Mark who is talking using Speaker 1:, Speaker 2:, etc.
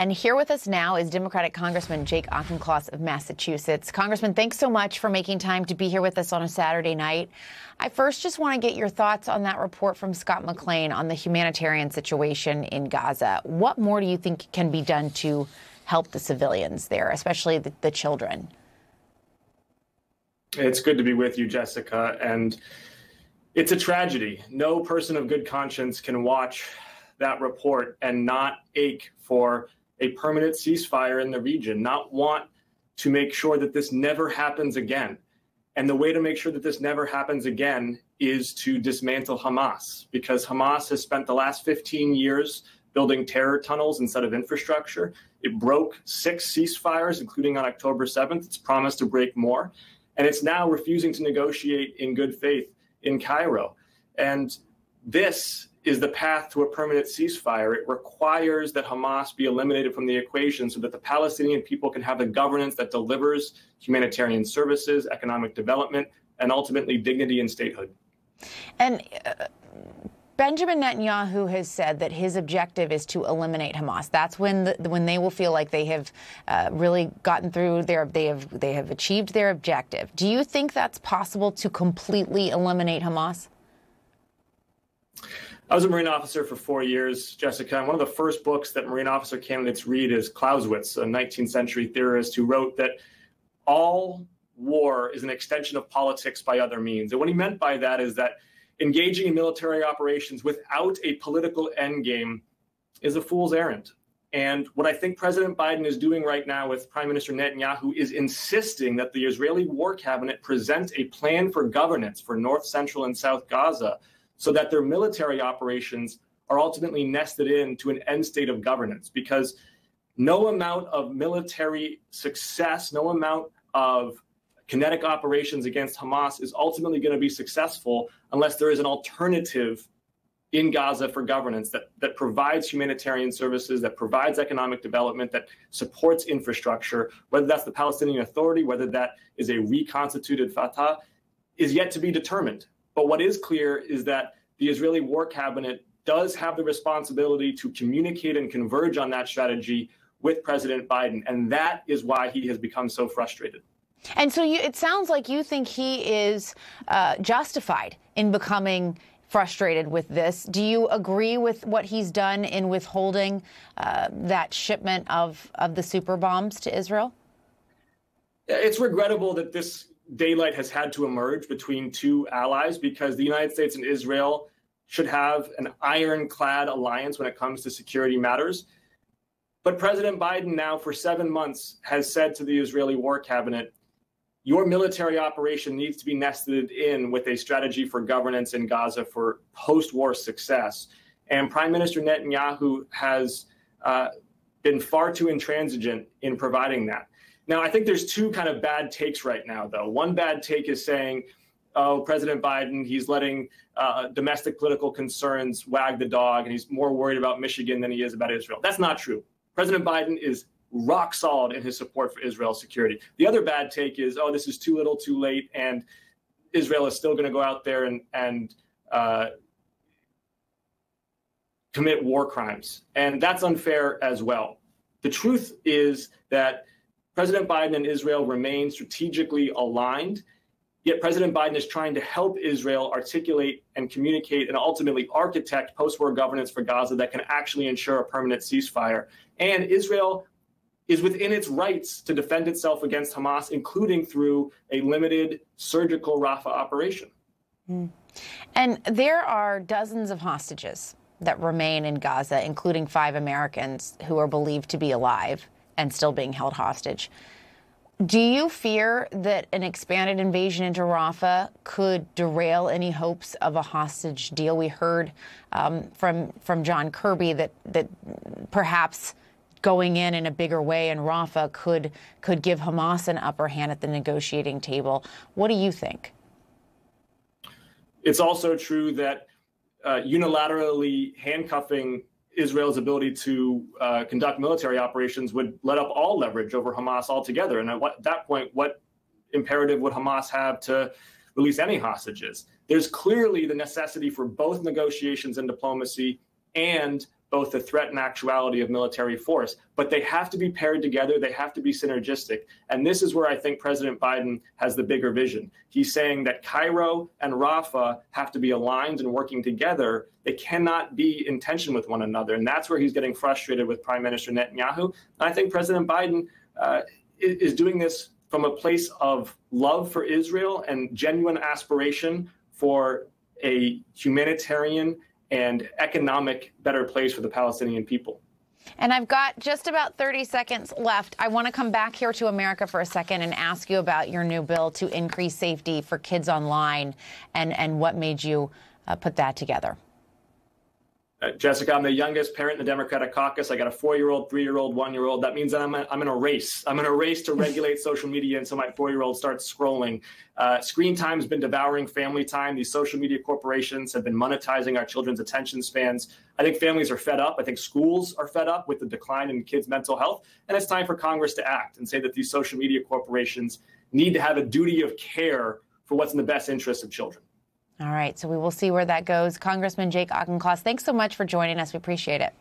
Speaker 1: And here with us now is Democratic Congressman Jake Auchincloss of Massachusetts. Congressman, thanks so much for making time to be here with us on a Saturday night. I first just want to get your thoughts on that report from Scott McLean on the humanitarian situation in Gaza. What more do you think can be done to help the civilians there, especially the children?
Speaker 2: It's good to be with you, Jessica. And it's a tragedy. No person of good conscience can watch that report and not ache for a permanent ceasefire in the region, not want to make sure that this never happens again. And the way to make sure that this never happens again is to dismantle Hamas, because Hamas has spent the last 15 years building terror tunnels instead of infrastructure. It broke 6 ceasefires, including on October 7th. It's promised to break more. And it's now refusing to negotiate in good faith in Cairo. And this is the path to a permanent ceasefire. It requires that Hamas be eliminated from the equation so that the Palestinian people can have the governance that delivers humanitarian services, economic development, and ultimately dignity and statehood. And
Speaker 1: Benjamin Netanyahu has said that his objective is to eliminate Hamas. That's when they will feel like they have really gotten through they have achieved their objective. Do you think that's possible to completely eliminate Hamas?
Speaker 2: I was a Marine officer for 4 years, Jessica, and one of the first books that Marine officer candidates read is Clausewitz, a 19th century theorist who wrote that all war is an extension of politics by other means. And what he meant by that is that engaging in military operations without a political endgame is a fool's errand. And what I think President Biden is doing right now with Prime Minister Netanyahu is insisting that the Israeli War Cabinet present a plan for governance for North, Central, and South Gaza, so that their military operations are ultimately nested into an end state of governance. Because no amount of military success, no amount of kinetic operations against Hamas is ultimately going to be successful unless there is an alternative in Gaza for governance that provides humanitarian services, that provides economic development, that supports infrastructure, whether that's the Palestinian Authority, whether that is a reconstituted Fatah, is yet to be determined. But what is clear is that the Israeli War Cabinet does have the responsibility to communicate and converge on that strategy with President Biden. And that is why he has become so frustrated.
Speaker 1: And so it sounds like you think he is justified in becoming frustrated with this. Do you agree with what he's done in withholding that shipment of the super bombs to Israel?
Speaker 2: It's regrettable that this daylight has had to emerge between two allies, because the United States and Israel should have an ironclad alliance when it comes to security matters. But President Biden now for 7 months has said to the Israeli War Cabinet, your military operation needs to be nested in with a strategy for governance in Gaza for post-war success. And Prime Minister Netanyahu has been far too intransigent in providing that. Now, I think there's two kind of bad takes right now, though. One bad take is saying, oh, President Biden, he's letting domestic political concerns wag the dog, and he's more worried about Michigan than he is about Israel. That's not true. President Biden is rock solid in his support for Israel's security. The other bad take is, oh, this is too little, too late, and Israel is still going to go out there and commit war crimes. And that's unfair as well. The truth is that President Biden and Israel remain strategically aligned, yet President Biden is trying to help Israel articulate and communicate and ultimately architect post-war governance for Gaza that can actually ensure a permanent ceasefire. And Israel is within its rights to defend itself against Hamas, including through a limited surgical Rafah operation.
Speaker 1: And there are dozens of hostages that remain in Gaza, including 5 Americans who are believed to be alive and still being held hostage. Do you fear that an expanded invasion into Rafah could derail any hopes of a hostage deal? We heard from John Kirby that perhaps going in a bigger way in Rafah could give Hamas an upper hand at the negotiating table. What do you think?
Speaker 2: It's also true that unilaterally handcuffing Israel's ability to conduct military operations would let up all leverage over Hamas altogether. And at that point, what imperative would Hamas have to release any hostages? There's clearly the necessity for both negotiations and diplomacy and both the threat and actuality of military force, but they have to be paired together. They have to be synergistic. And this is where I think President Biden has the bigger vision. He's saying that Cairo and Rafah have to be aligned and working together. They cannot be in tension with one another. And that's where he's getting frustrated with Prime Minister Netanyahu. And I think President Biden is doing this from a place of love for Israel and genuine aspiration for a humanitarian and economic better place for the Palestinian people.
Speaker 1: And I've got just about 30 seconds left. I want to come back here to America for a second and ask you about your new bill to increase safety for kids online and what made you put that together.
Speaker 2: Jessica, I'm the youngest parent in the Democratic caucus. I got a 4-year-old, 3-year-old, 1-year-old. That means that I'm in a race. I'm in a race to regulate social media until my 4-year-old starts scrolling. Screen time has been devouring family time. These social media corporations have been monetizing our children's attention spans. I think families are fed up. I think schools are fed up with the decline in kids' mental health. And it's time for Congress to act and say that these social media corporations need to have a duty of care for what's in the best interest of children.
Speaker 1: All right, so we will see where that goes. Congressman Jake Auchincloss, thanks so much for joining us. We appreciate it.